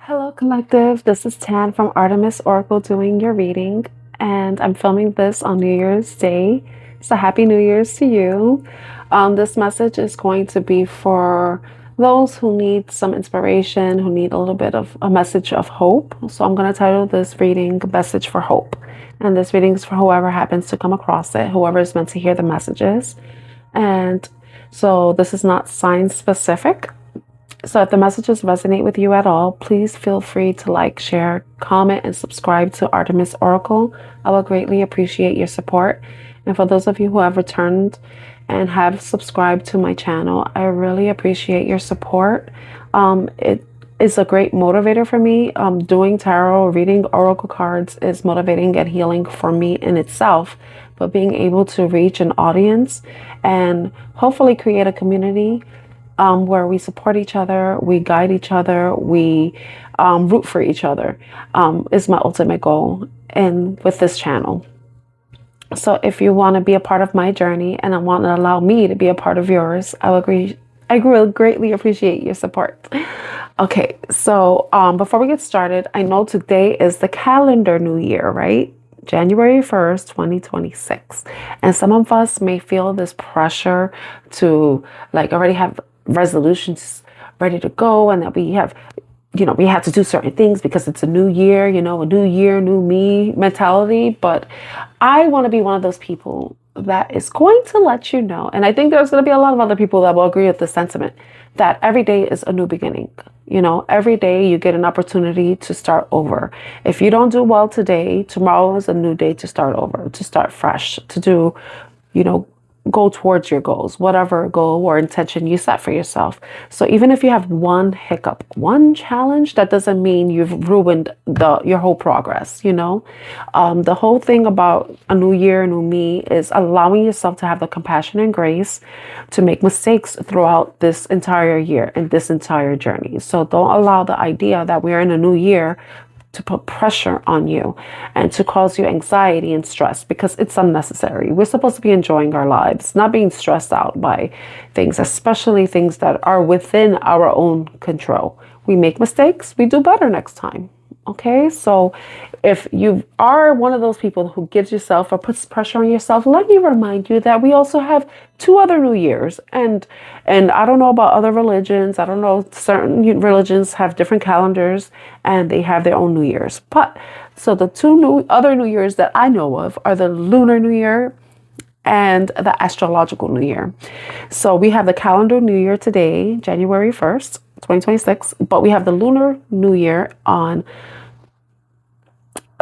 Hello, Collective. This is Tan from Artemis Oracle doing your reading, and I'm filming this on New Year's Day. So, Happy New Year's to you. This message is going to be for those who need some inspiration, who need a little bit of a message of hope. So, I'm going to title this reading Message for Hope. And this reading is for whoever happens to come across it, whoever is meant to hear the messages. And so, this is not sign specific. So if the messages resonate with you at all, please feel free to like, share, comment, and subscribe to Artemis Oracle. I will greatly appreciate your support. And for those of you who have returned and have subscribed to my channel, I really appreciate your support. It is a great motivator for me. Doing tarot, reading oracle cards is motivating and healing for me in itself. But being able to reach an audience and hopefully create a community where we support each other, we guide each other, we root for each other is my ultimate goal and with this channel. So if you want to be a part of my journey and want to allow me to be a part of yours, I will greatly appreciate your support. Okay, so before we get started, I know today is the calendar new year, right? January 1st, 2026. And some of us may feel this pressure to already have resolutions ready to go, and that we have to do certain things because it's a new year, a new year, new me mentality. But I want to be one of those people that is going to let you know, and I think there's going to be a lot of other people that will agree with the sentiment, that every day is a new beginning. Every day you get an opportunity to start over. If you don't do well today, tomorrow is a new day to start over, to start fresh, to do, go towards your goals, whatever goal or intention you set for yourself. So even if you have one hiccup, one challenge, that doesn't mean you've ruined your whole progress. The whole thing about a new year, new me is allowing yourself to have the compassion and grace to make mistakes throughout this entire year and this entire journey. So don't allow the idea that we're in a new year to put pressure on you and to cause you anxiety and stress, because it's unnecessary. We're supposed to be enjoying our lives, not being stressed out by things, especially things that are within our own control. We make mistakes, we do better next time. Okay, so if you are one of those people who gives yourself or puts pressure on yourself, let me remind you that we also have two other New Years. And I don't know about other religions. I don't know, certain religions have different calendars and they have their own New Years. But so the other New Years that I know of are the Lunar New Year and the Astrological New Year. So we have the calendar New Year today, January 1st, 2026, but we have the Lunar New Year on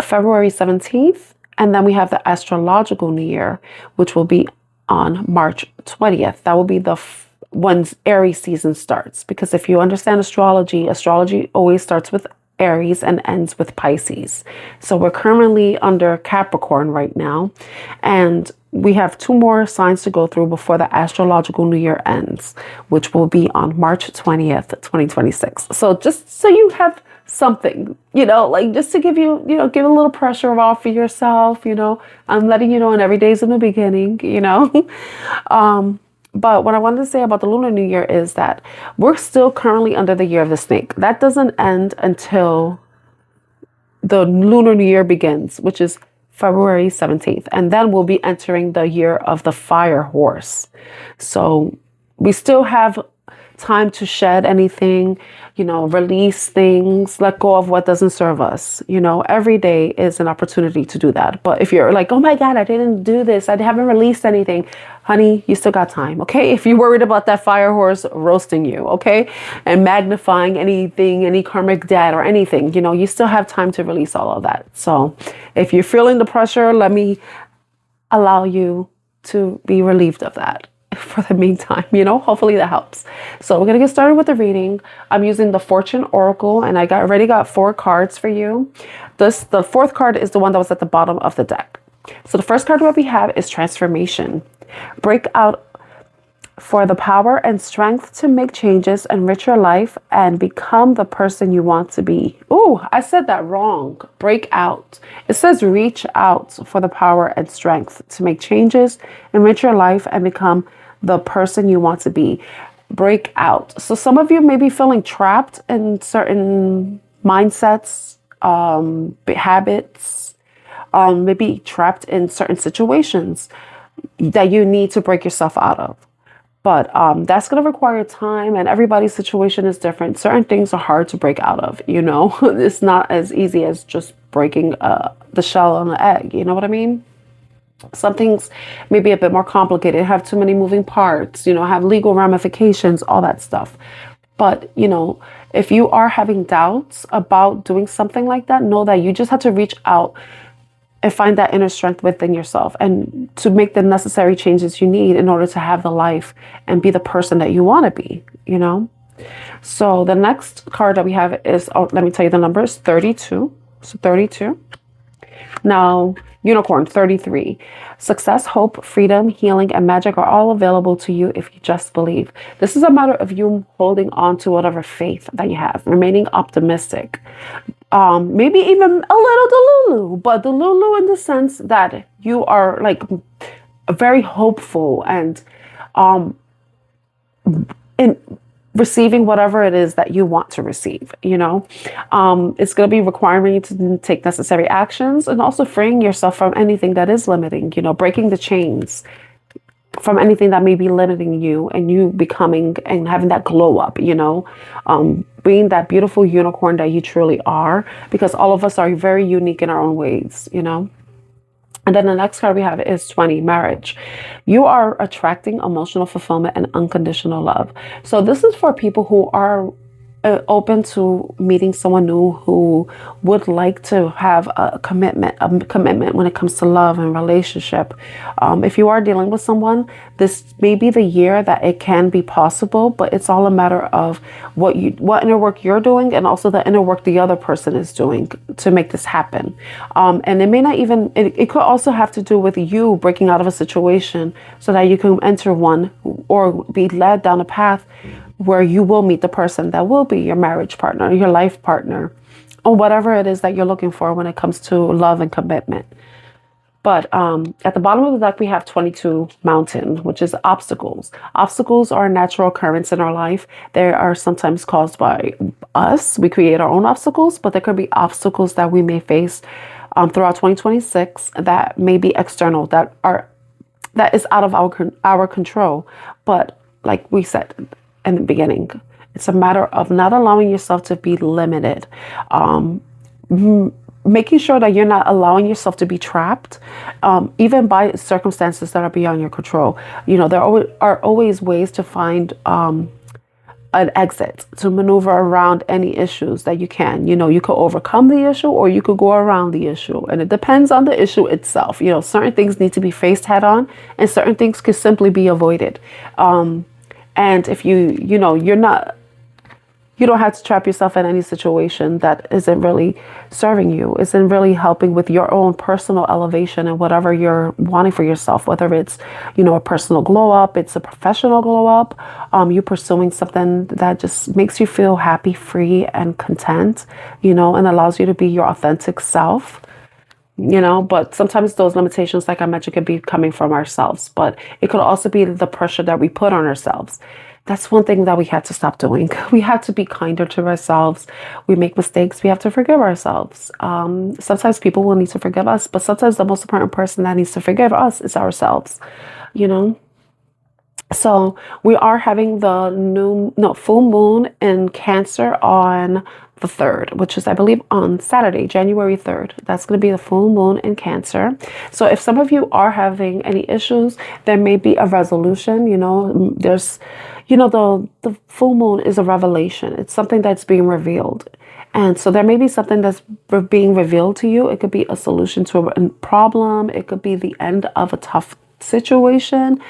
February 17th, and then we have the Astrological New Year, which will be on March 20th. That will be when Aries season starts, because if you understand astrology always starts with Aries and ends with Pisces. So we're currently under Capricorn right now, and we have two more signs to go through before the Astrological New Year ends, which will be on March 20th, 2026. So just so you have something, just to give you, give a little pressure off for yourself, I'm letting you know, and every day is a new beginning, But what I wanted to say about the Lunar New Year is that we're still currently under the year of the snake. That doesn't end until the Lunar New Year begins, which is February 17th. And then we'll be entering the year of the fire horse. So we still have time to shed anything, release things, let go of what doesn't serve us. Every day is an opportunity to do that. But if you're like, oh my God, I didn't do this, I haven't released anything, honey, you still got time. Okay. If you're worried about that fire horse roasting you, okay, and magnifying anything, any karmic debt or anything, you still have time to release all of that. So if you're feeling the pressure, let me allow you to be relieved of that for the meantime, hopefully that helps. So we're going to get started with the reading. I'm using the Fortune Oracle, and I already got 4 cards for you. The 4th card is the one that was at the bottom of the deck. So the first card that we have is Transformation. Break out for the power and strength to make changes, enrich your life, and become the person you want to be. Oh, I said that wrong. Break out. It says reach out for the power and strength to make changes, enrich your life, and become the person you want to be. Break out. So some of you may be feeling trapped in certain mindsets, habits, maybe trapped in certain situations that you need to break yourself out of. But that's going to require time, and everybody's situation is different. Certain things are hard to break out of, you know? It's not as easy as just breaking the shell on the egg, you know what I mean? Some things may be a bit more complicated, have too many moving parts, you know, have legal ramifications, all that stuff. But, you know, if you are having doubts about doing something like that, know that you just have to reach out and find that inner strength within yourself and to make the necessary changes you need in order to have the life and be the person that you want to be, you know? So the next card that we have is, oh, let me tell you the numbers, 32. So 32. Now, unicorn, 33. Success, hope, freedom, healing, and magic are all available to you if you just believe. This is a matter of you holding on to whatever faith that you have, remaining optimistic. Maybe even a little delulu, but delulu in the sense that you are like very hopeful and in receiving whatever it is that you want to receive, you know. It's going to be requiring you to take necessary actions and also freeing yourself from anything that is limiting, you know, breaking the chains from anything that may be limiting you and you becoming and having that glow up, you know, being that beautiful unicorn that you truly are, because all of us are very unique in our own ways, you know. And then the next card we have is 20, marriage. You are attracting emotional fulfillment and unconditional love. So this is for people who are open to meeting someone new who would like to have a commitment when it comes to love and relationship. If you are dealing with someone, this may be the year that it can be possible, but it's all a matter of what inner work you're doing and also the inner work the other person is doing to make this happen. And it may not even, it could also have to do with you breaking out of a situation so that you can enter one or be led down a path where you will meet the person that will be your marriage partner, your life partner, or whatever it is that you're looking for when it comes to love and commitment. But at the bottom of the deck, we have 22, mountain, which is obstacles. Obstacles are a natural occurrence in our life. They are sometimes caused by us. We create our own obstacles, but there could be obstacles that we may face throughout 2026 that may be external, that is out of our control. But like we said in the beginning, it's a matter of not allowing yourself to be limited, making sure that you're not allowing yourself to be trapped, even by circumstances that are beyond your control. You know, there are always ways to find an exit, to maneuver around any issues that you can. You know, you could overcome the issue or you could go around the issue. And it depends on the issue itself. You know, certain things need to be faced head on and certain things could simply be avoided. And if you don't have to trap yourself in any situation that isn't really serving you, isn't really helping with your own personal elevation and whatever you're wanting for yourself, whether it's, you know, a personal glow up, it's a professional glow up, you pursuing something that just makes you feel happy, free, and content, you know, and allows you to be your authentic self. You know, but sometimes those limitations, like I mentioned, could be coming from ourselves, but it could also be the pressure that we put on ourselves. That's one thing that we had to stop doing. We have to be kinder to ourselves. We make mistakes. We have to forgive ourselves. Sometimes people will need to forgive us, but sometimes the most important person that needs to forgive us is ourselves, you know? So we are having the full moon in Cancer on the 3rd, which is, I believe, on Saturday, January 3rd. That's going to be the full moon in Cancer. So if some of you are having any issues, there may be a resolution. You know, there's, you know, the full moon is a revelation. It's something that's being revealed. And so there may be something that's being revealed to you. It could be a solution to a problem. It could be the end of a tough situation.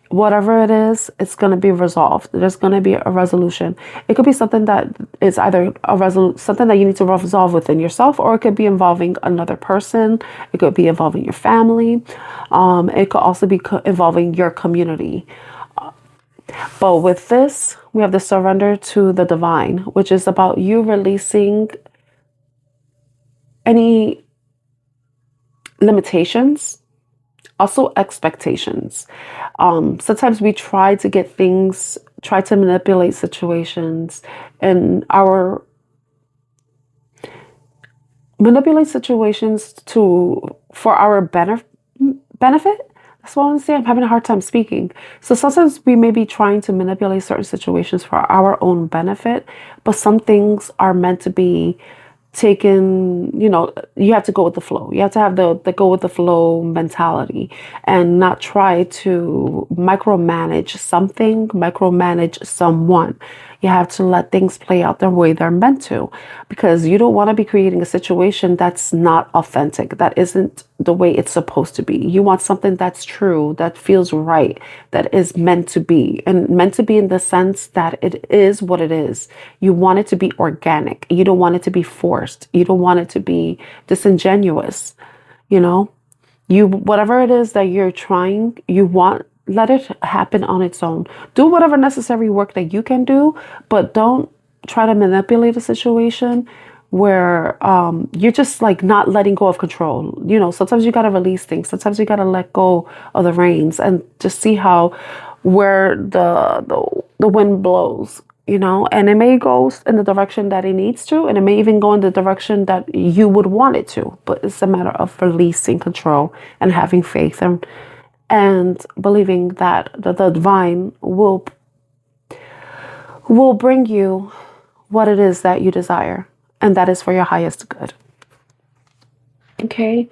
Whatever it is, it's going to be resolved. There's going to be a resolution. It could be something that is either something that you need to resolve within yourself, or it could be involving another person. It could be involving your family. It could also be involving your community. But with this, we have the surrender to the divine, which is about you releasing any limitations, also expectations. Sometimes we try to manipulate situations, and manipulate situations to for our benefit. That's what I want to say. I'm having a hard time speaking. So sometimes we may be trying to manipulate certain situations for our own benefit, but some things are meant to be taken, you have to go with the flow. You have to have the go with the flow mentality and not try to micromanage something, micromanage someone. You have to let things play out the way they're meant to, because you don't want to be creating a situation that's not authentic, that isn't the way it's supposed to be. You want something that's true, that feels right, that is meant to be, and meant to be in the sense that it is what it is. You want it to be organic. You don't want it to be forced. You don't want it to be disingenuous. You know, you whatever it is that you're trying, you want let it happen on its own. Do whatever necessary work that you can do, but don't try to manipulate a situation where you're just like not letting go of control. Sometimes you got to release things. Sometimes you got to let go of the reins and just see how where the wind blows. And it may go in the direction that it needs to, and it may even go in the direction that you would want it to. But it's a matter of releasing control and having faith and believing that the divine will bring you what it is that you desire, and that is for your highest good. Okay.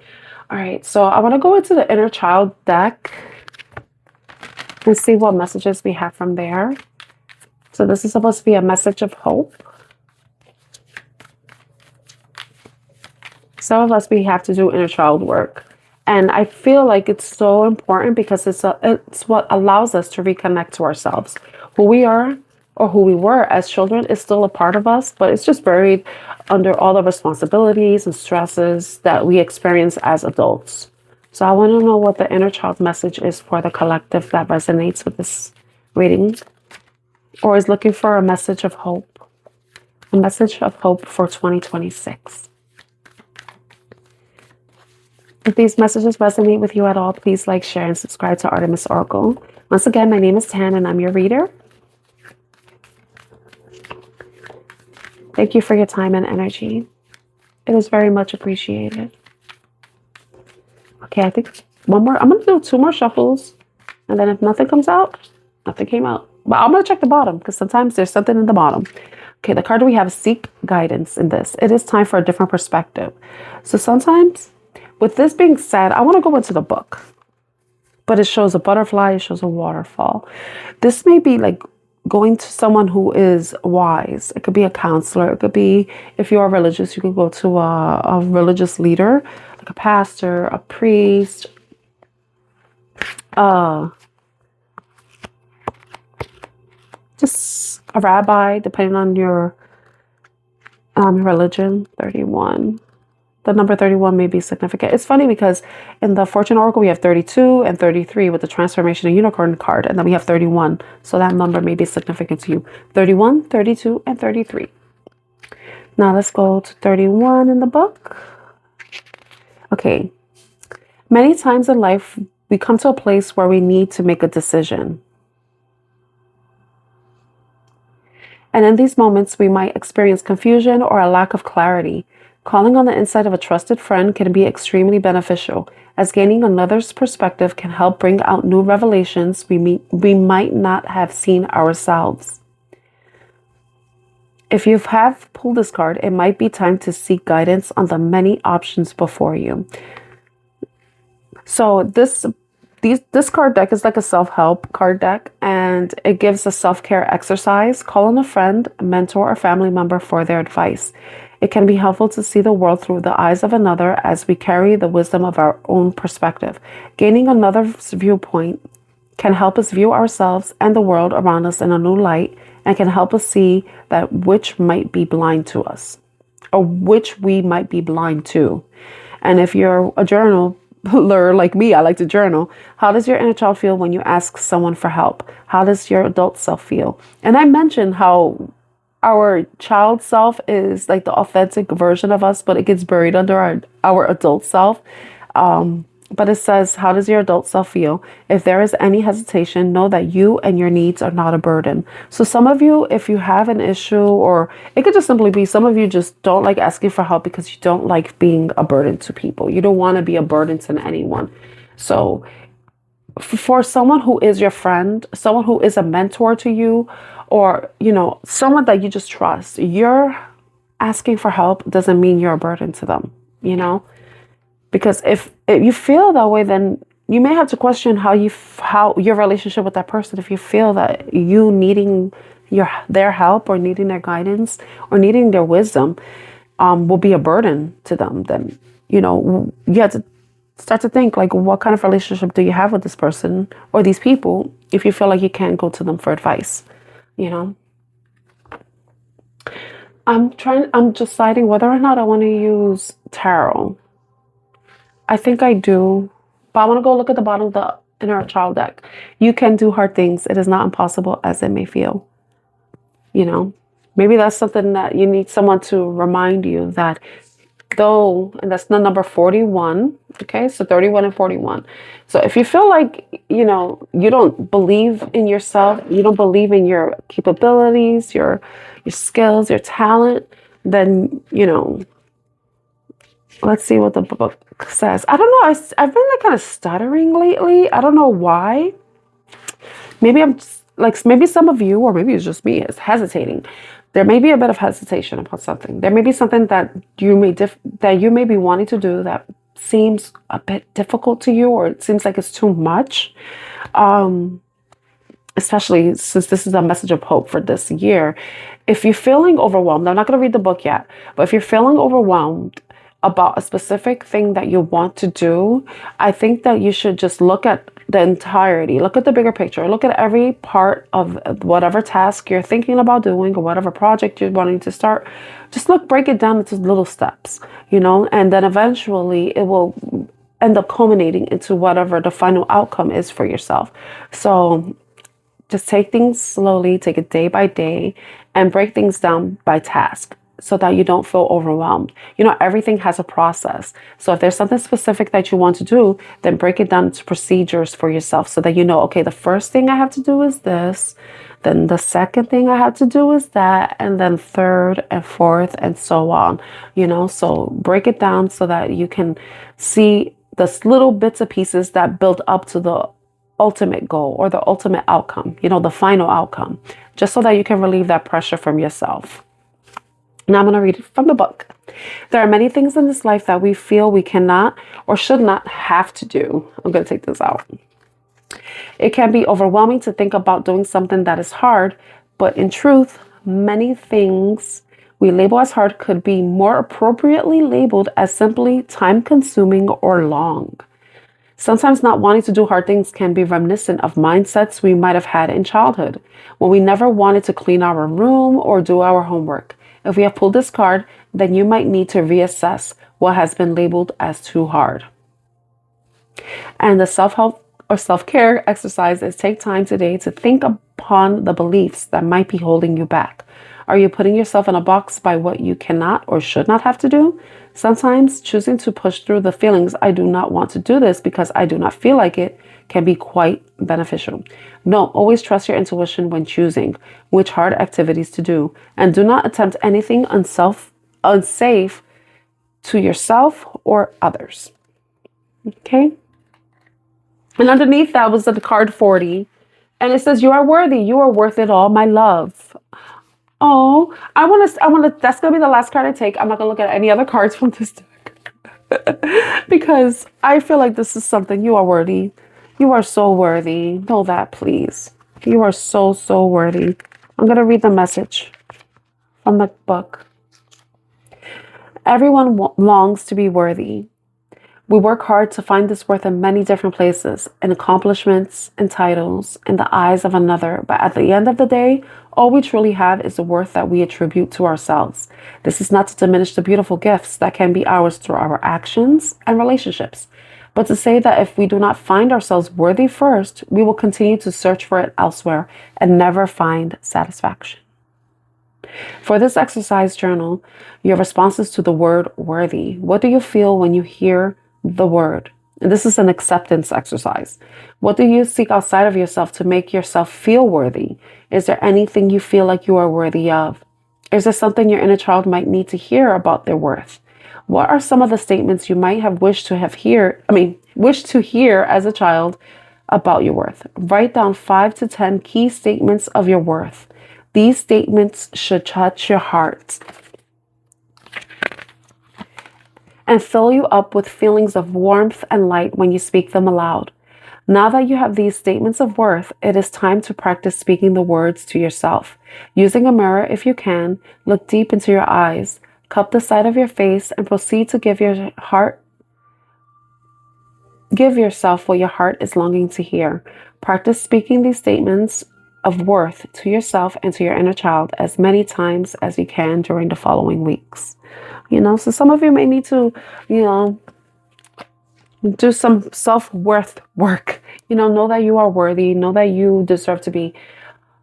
All right. So I want to go into the inner child deck and see what messages we have from there. So this is supposed to be a message of hope. Some of us, we have to do inner child work. And I feel like it's so important because it's what allows us to reconnect to ourselves. Who we are or who we were as children is still a part of us, but it's just buried under all the responsibilities and stresses that we experience as adults. So I want to know what the inner child message is for the collective that resonates with this reading or is looking for a message of hope. A message of hope for 2026. If these messages resonate with you at all, please like, share, and subscribe to Artemis Oracle. Once again, my name is Tan and I'm your reader. Thank you for your time and energy. It is very much appreciated. Okay, I think one more. I'm going to do 2 more shuffles. And then if nothing comes out, nothing came out. But I'm going to check the bottom because sometimes there's something in the bottom. Okay, the card we have is Seek Guidance in this. It is time for a different perspective. So sometimes, with this being said, I want to go into the book. But it shows a butterfly, it shows a waterfall. This may be like going to someone who is wise. It could be a counselor. It could be, if you are religious, you could go to a religious leader, like a pastor, a priest, just a rabbi, depending on your religion. 31. The number 31 may be significant. It's funny because in the Fortune Oracle, we have 32 and 33 with the Transformation and Unicorn card. And then we have 31. So that number may be significant to you. 31, 32, and 33. Now let's go to 31 in the book. Okay. Many times in life, we come to a place where we need to make a decision. And in these moments, we might experience confusion or a lack of clarity. Calling on the insight of a trusted friend can be extremely beneficial, as gaining another's perspective can help bring out new revelations we might not have seen ourselves. If you have pulled this card, it might be time to seek guidance on the many options before you. So this card deck is like a self-help card deck, and it gives a self-care exercise. Call on a friend, a mentor, or family member for their advice. It can be helpful to see the world through the eyes of another as we carry the wisdom of our own perspective. Gaining another's viewpoint can help us view ourselves and the world around us in a new light, and can help us see that which might be blind to us, or which we might be blind to. And if you're a journaler like me, I like to journal. How does your inner child feel when you ask someone for help? How does your adult self feel? And I mentioned how our child self is like the authentic version of us, but it gets buried under our adult self. But it says, how does your adult self feel? If there is any hesitation, know that you and your needs are not a burden. So some of you, if you have an issue, or it could just simply be some of you just don't like asking for help because you don't like being a burden to people. You don't want to be a burden to anyone. So for someone who is your friend, someone who is a mentor to you, or, someone that you just trust, you're asking for help doesn't mean you're a burden to them, you know? Because if you feel that way, then you may have to question how your relationship with that person. If you feel that you needing their help, or needing their guidance, or needing their wisdom, will be a burden to them, then you have to start to think, like, what kind of relationship do you have with this person or these people if you feel like you can't go to them for advice. you know I'm deciding whether or not I want to use tarot. I think I do, but I want to go look at the bottom of the inner child deck. You can do hard things. It is not impossible as it may feel. Maybe that's something that you need someone to remind you that, though, and that's the number 41. Okay, so 31 and 41. So if you feel like, you don't believe in yourself, you don't believe in your capabilities, your skills, your talent, then, let's see what the book says. I don't know. I've been like kind of stuttering lately. I don't know why. Maybe I'm just, like, maybe some of you, or maybe it's just me, is hesitating. There may be a bit of hesitation about something. There may be something that you may be wanting to do that seems a bit difficult to you, or it seems like it's too much. Especially since this is a message of hope for this year. If you're feeling overwhelmed, I'm not going to read the book yet, but if you're feeling overwhelmed about a specific thing that you want to do, I think that you should just look at the entirety, look at the bigger picture, look at every part of whatever task you're thinking about doing, or whatever project you're wanting to start. Just break it down into little steps, and then eventually it will end up culminating into whatever the final outcome is for yourself. So just take things slowly, take it day by day, and break things down by task, so that you don't feel overwhelmed. Everything has a process. So if there's something specific that you want to do, then break it down into procedures for yourself, so that okay, the first thing I have to do is this, then the second thing I have to do is that, and then third and fourth and so on. So break it down so that you can see the little bits and pieces that build up to the ultimate goal, or the ultimate outcome, the final outcome, just so that you can relieve that pressure from yourself. Now I'm going to read it from the book. There are many things in this life that we feel we cannot or should not have to do. I'm going to take this out. It can be overwhelming to think about doing something that is hard, but in truth, many things we label as hard could be more appropriately labeled as simply time-consuming or long. Sometimes not wanting to do hard things can be reminiscent of mindsets we might have had in childhood, when we never wanted to clean our room or do our homework. If we have pulled this card, then you might need to reassess what has been labeled as too hard. And the self-help or self-care exercise is take time today to think upon the beliefs that might be holding you back. Are you putting yourself in a box by what you cannot or should not have to do? Sometimes choosing to push through the feelings, I do not want to do this because I do not feel like it, can be quite beneficial. No, always trust your intuition when choosing which hard activities to do, and do not attempt anything unsafe to yourself or others. Okay? And underneath that was the card 40, and it says, you are worthy. You are worth it all, my love. Oh, I want to, that's going to be the last card I take. I'm not going to look at any other cards from this deck because I feel like this is something you are worthy. You are so worthy. Know that, please. You are so, so worthy. I'm going to read the message from the book. Everyone longs to be worthy. We work hard to find this worth in many different places, in accomplishments and titles, in the eyes of another. But at the end of the day, all we truly have is the worth that we attribute to ourselves. This is not to diminish the beautiful gifts that can be ours through our actions and relationships, but to say that if we do not find ourselves worthy first, we will continue to search for it elsewhere and never find satisfaction. For this exercise journal, your responses to the word worthy. What do you feel when you hear the word? And this is an acceptance exercise. What do you seek outside of yourself to make yourself feel worthy? Is there anything you feel like you are worthy of? Is there something your inner child might need to hear about their worth? What are some of the statements you might have wished to hear as a child about your worth? Write down 5 to 10 key statements of your worth. These statements should touch your heart and fill you up with feelings of warmth and light when you speak them aloud. Now that you have these statements of worth, it is time to practice speaking the words to yourself. Using a mirror, if you can, look deep into your eyes, cup the side of your face, and proceed to give yourself what your heart is longing to hear. Practice speaking these statements of worth to yourself and to your inner child as many times as you can during the following weeks. So some of you may need to, do some self-worth work. Know that you are worthy. Know that you deserve to be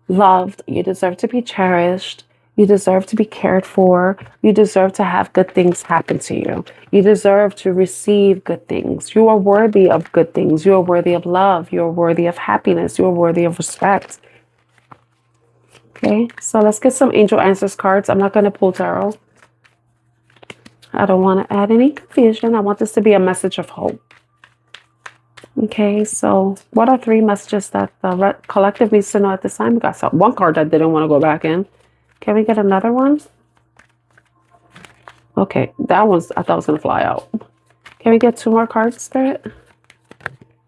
loved. You deserve to be cherished. You deserve to be cared for. You deserve to have good things happen to you. You deserve to receive good things. You are worthy of good things. You are worthy of love. You are worthy of happiness. You are worthy of respect. Okay, so let's get some angel answers cards. I'm not going to pull tarot. I don't want to add any confusion. I want this to be a message of hope. Okay, so what are 3 messages that the collective needs to know at this time? We got one card that didn't want to go back in. Can we get another one? Okay, I thought it was going to fly out. Can we get 2 more cards, Spirit?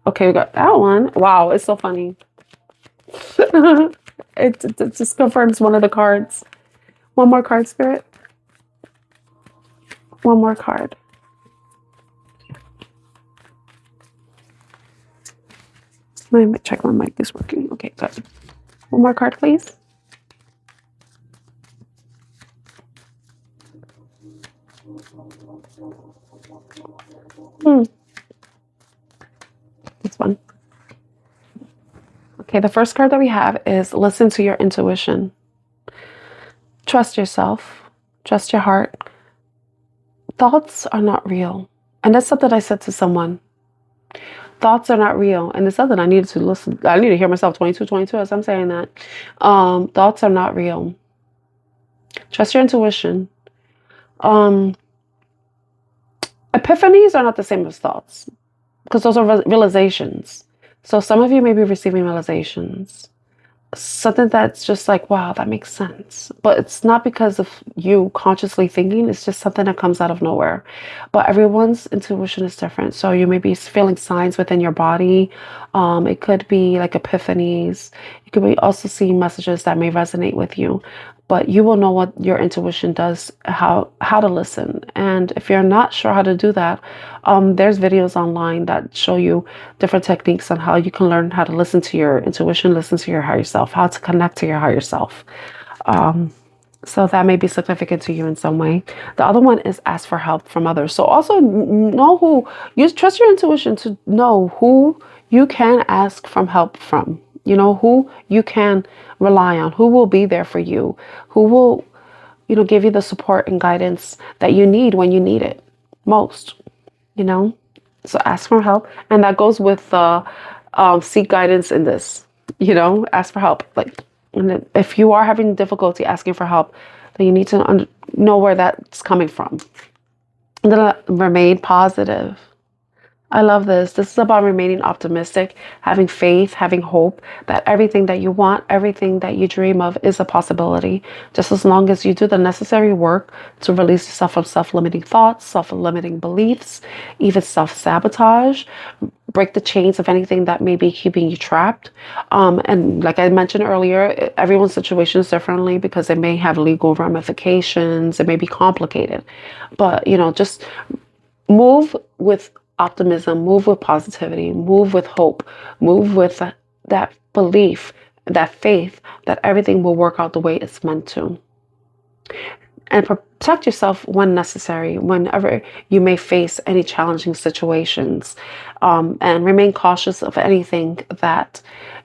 Okay, we got that one. Wow, it's so funny. It just confirms one of the cards. One more card, Spirit. One more card. Let me check my mic is working. Okay, good. One more card, please. This one. Okay, the first card that we have is listen to your intuition. Trust yourself. Trust your heart. Thoughts are not real. And that's something I said to someone. Thoughts are not real. And it's something I needed to listen. I need to hear myself 22 as I'm saying that. Thoughts are not real. Trust your intuition. Epiphanies are not the same as thoughts because those are realizations. So some of you may be receiving realizations. Something that's just like, wow, that makes sense. But it's not because of you consciously thinking. It's just something that comes out of nowhere. But everyone's intuition is different. So you may be feeling signs within your body. It could be like epiphanies. You could be also seeing messages that may resonate with you. But you will know what your intuition does, how to listen. And if you're not sure how to do that, there's videos online that show you different techniques on how you can learn how to listen to your intuition, listen to your higher self, how to connect to your higher self. So that may be significant to you in some way. The other one is ask for help from others. So also know trust your intuition to know who you can ask from help from. Who you can rely on, who will be there for you, who will, give you the support and guidance that you need when you need it most, So ask for help. And that goes with seek guidance in this, ask for help. And if you are having difficulty asking for help, then you need to know where that's coming from. And then remain positive. I love this. This is about remaining optimistic, having faith, having hope that everything that you want, everything that you dream of is a possibility. Just as long as you do the necessary work to release yourself from self-limiting thoughts, self-limiting beliefs, even self-sabotage, break the chains of anything that may be keeping you trapped. And like I mentioned earlier, everyone's situation is differently because it may have legal ramifications. It may be complicated. But, just move with optimism, move with positivity, move with hope, move with that belief, that faith that everything will work out the way it's meant to. And protect yourself when necessary, whenever you may face any challenging situations, and remain cautious of anything that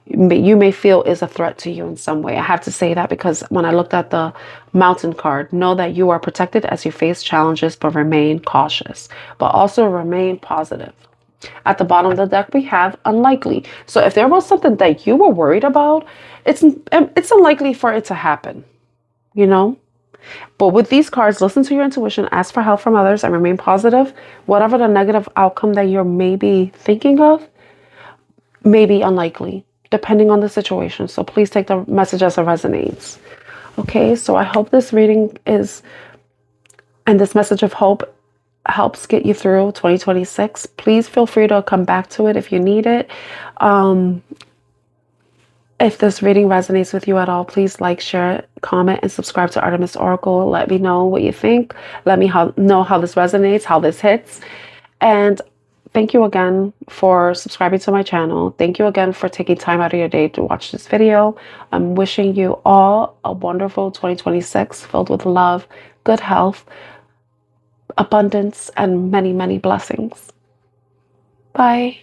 you may feel is a threat to you in some way. I have to say that because when I looked at the Mountain card, know that you are protected as you face challenges, but remain cautious, but also remain positive. At the bottom of the deck, we have unlikely. So if there was something that you were worried about, it's unlikely for it to happen, you know? But with these cards, listen to your intuition, ask for help from others, and remain positive. Whatever the negative outcome that you're maybe thinking of may be unlikely, depending on the situation. So please take the message as it resonates. Okay, so I hope this reading and this message of hope helps get you through 2026. Please feel free to come back to it if you need it. If this reading resonates with you at all, please like, share, comment, and subscribe to Artemis Oracle. Let me know what you think. Let me know how this resonates, how this hits. And thank you again for subscribing to my channel. Thank you again for taking time out of your day to watch this video. I'm wishing you all a wonderful 2026 filled with love, good health, abundance, and many, many blessings. Bye.